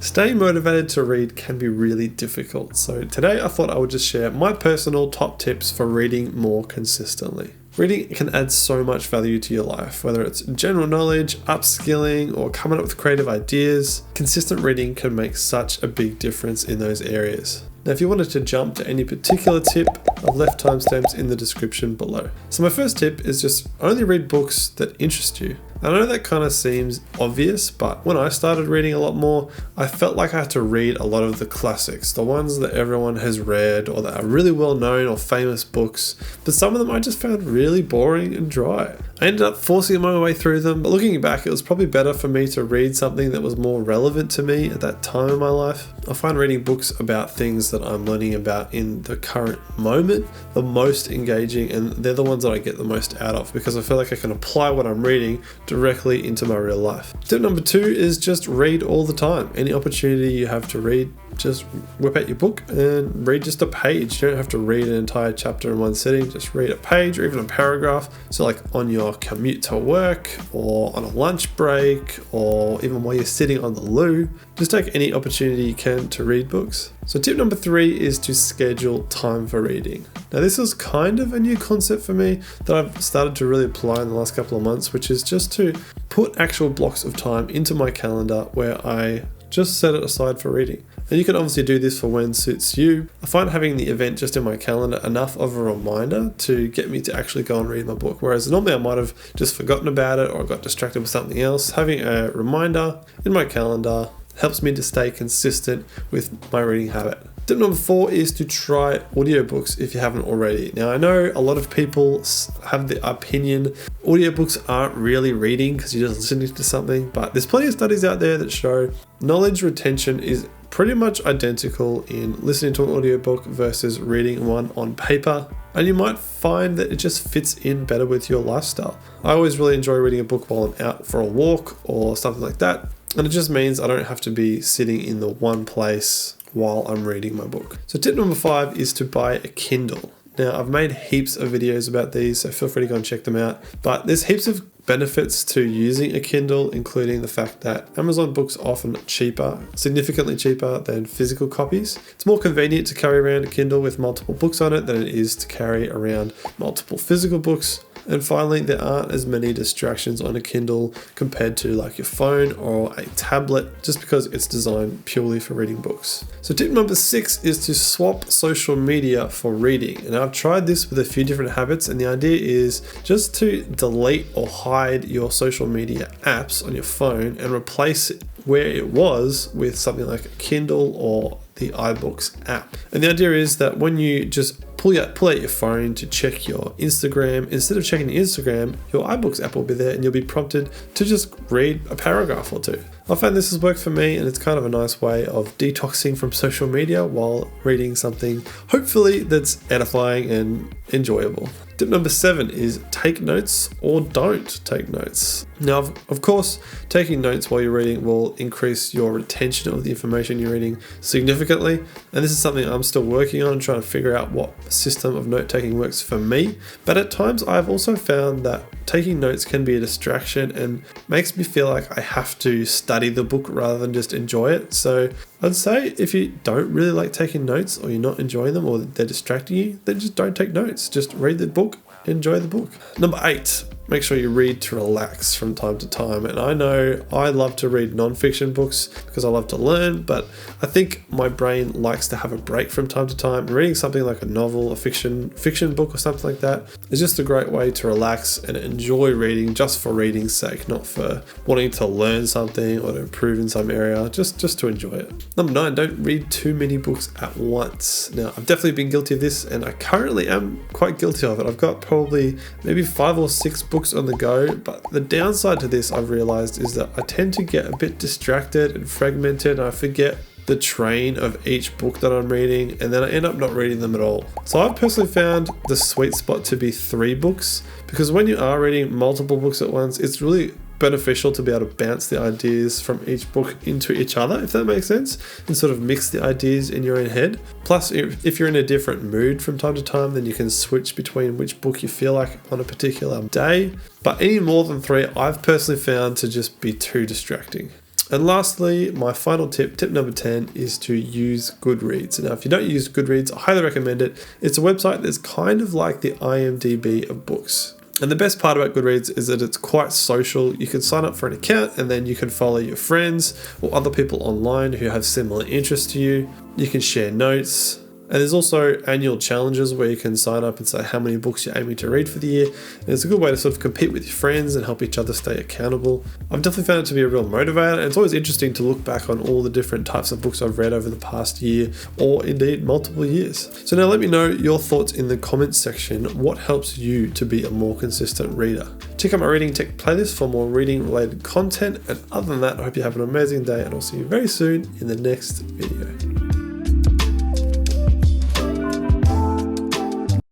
Staying motivated to read can be really difficult. So today I thought I would just share my personal top tips for reading more consistently. Reading can add so much value to your life, whether it's general knowledge, upskilling, or coming up with creative ideas. Consistent reading can make such a big difference in those areas. Now, if you wanted to jump to any particular tip, I've left timestamps in the description below. So my first tip is just only read books that interest you. I know that kind of seems obvious, but when I started reading a lot more, I felt like I had to read a lot of the classics, the ones that everyone has read or that are really well known or famous books, but some of them I just found really boring and dry. I ended up forcing my way through them, but looking back, it was probably better for me to read something that was more relevant to me at that time in my life. I find reading books about things that I'm learning about in the current moment the most engaging, and they're the ones that I get the most out of because I feel like I can apply what I'm reading directly into my real life. Tip number 2 is just read all the time. Any opportunity you have to read, just whip out your book and read just a page. You don't have to read an entire chapter in one sitting, just read a page or even a paragraph. So like on your commute to work or on a lunch break or even while you're sitting on the loo, just take any opportunity you can to read books. So tip number 3 is to schedule time for reading. Now this is kind of a new concept for me that I've started to really apply in the last couple of months, which is just to put actual blocks of time into my calendar where I just set it aside for reading. And you can obviously do this for when suits you. I find having the event just in my calendar enough of a reminder to get me to actually go and read my book. Whereas normally I might have just forgotten about it or got distracted with something else. Having a reminder in my calendar helps me to stay consistent with my reading habit. Tip number 4 is to try audiobooks if you haven't already. Now I know a lot of people have the opinion audiobooks aren't really reading because you're just listening to something, but there's plenty of studies out there that show knowledge retention is pretty much identical in listening to an audiobook versus reading one on paper. And you might find that it just fits in better with your lifestyle. I always really enjoy reading a book while I'm out for a walk or something like that. And it just means I don't have to be sitting in the one place while I'm reading my book. So tip number 5 is to buy a Kindle. Now I've made heaps of videos about these, so feel free to go and check them out. But there's heaps of benefits to using a Kindle, including the fact that Amazon books are often cheaper, significantly cheaper than physical copies. It's more convenient to carry around a Kindle with multiple books on it than it is to carry around multiple physical books. And finally, there aren't as many distractions on a Kindle compared to like your phone or a tablet, just because it's designed purely for reading books. So tip number 6 is to swap social media for reading. And I've tried this with a few different habits, and the idea is just to delete or hide your social media apps on your phone and replace it where it was with something like a Kindle or the iBooks app. And the idea is that when you just pull out your phone to check your Instagram, instead of checking your Instagram, your iBooks app will be there and you'll be prompted to just read a paragraph or two. I found this has worked for me, and it's kind of a nice way of detoxing from social media while reading something hopefully that's edifying and enjoyable. Tip number 7 is take notes or don't take notes. Now, of course, taking notes while you're reading will increase your retention of the information you're reading significantly. And this is something I'm still working on, trying to figure out what system of note-taking works for me. But at times, I've also found that taking notes can be a distraction and makes me feel like I have to study the book rather than just enjoy it. So I'd say if you don't really like taking notes, or you're not enjoying them, or they're distracting you, then just don't take notes. Just read the book, enjoy the book. Number 8, make sure you read to relax from time to time. And I know I love to read non-fiction books because I love to learn, but I think my brain likes to have a break from time to time. Reading something like a novel, a fiction book or something like that is just a great way to relax and enjoy reading just for reading's sake, not for wanting to learn something or to improve in some area, just to enjoy it. Number 9, don't read too many books at once. Now, I've definitely been guilty of this, and I currently am quite guilty of it. I've got probably maybe 5 or 6 books on the go, but the downside to this I've realized is that I tend to get a bit distracted and fragmented, and I forget the train of each book that I'm reading, and then I end up not reading them at all. So I've personally found the sweet spot to be 3 books, because when you are reading multiple books at once, it's really beneficial to be able to bounce the ideas from each book into each other, if that makes sense, and sort of mix the ideas in your own head. Plus, if you're in a different mood from time to time, then you can switch between which book you feel like on a particular day. But any more than 3, I've personally found to just be too distracting. And lastly, my final tip number 10, is to use GoodReads. Now, if you don't use GoodReads, I highly recommend it. It's a website that's kind of like the IMDb of books. And the best part about GoodReads is that it's quite social. You can sign up for an account and then you can follow your friends or other people online who have similar interests to you. You can share notes. And there's also annual challenges where you can sign up and say how many books you're aiming to read for the year. And it's a good way to sort of compete with your friends and help each other stay accountable. I've definitely found it to be a real motivator, and it's always interesting to look back on all the different types of books I've read over the past year, or indeed multiple years. So now let me know your thoughts in the comments section. What helps you to be a more consistent reader? Check out my reading tech playlist for more reading related content. And other than that, I hope you have an amazing day, and I'll see you very soon in the next video.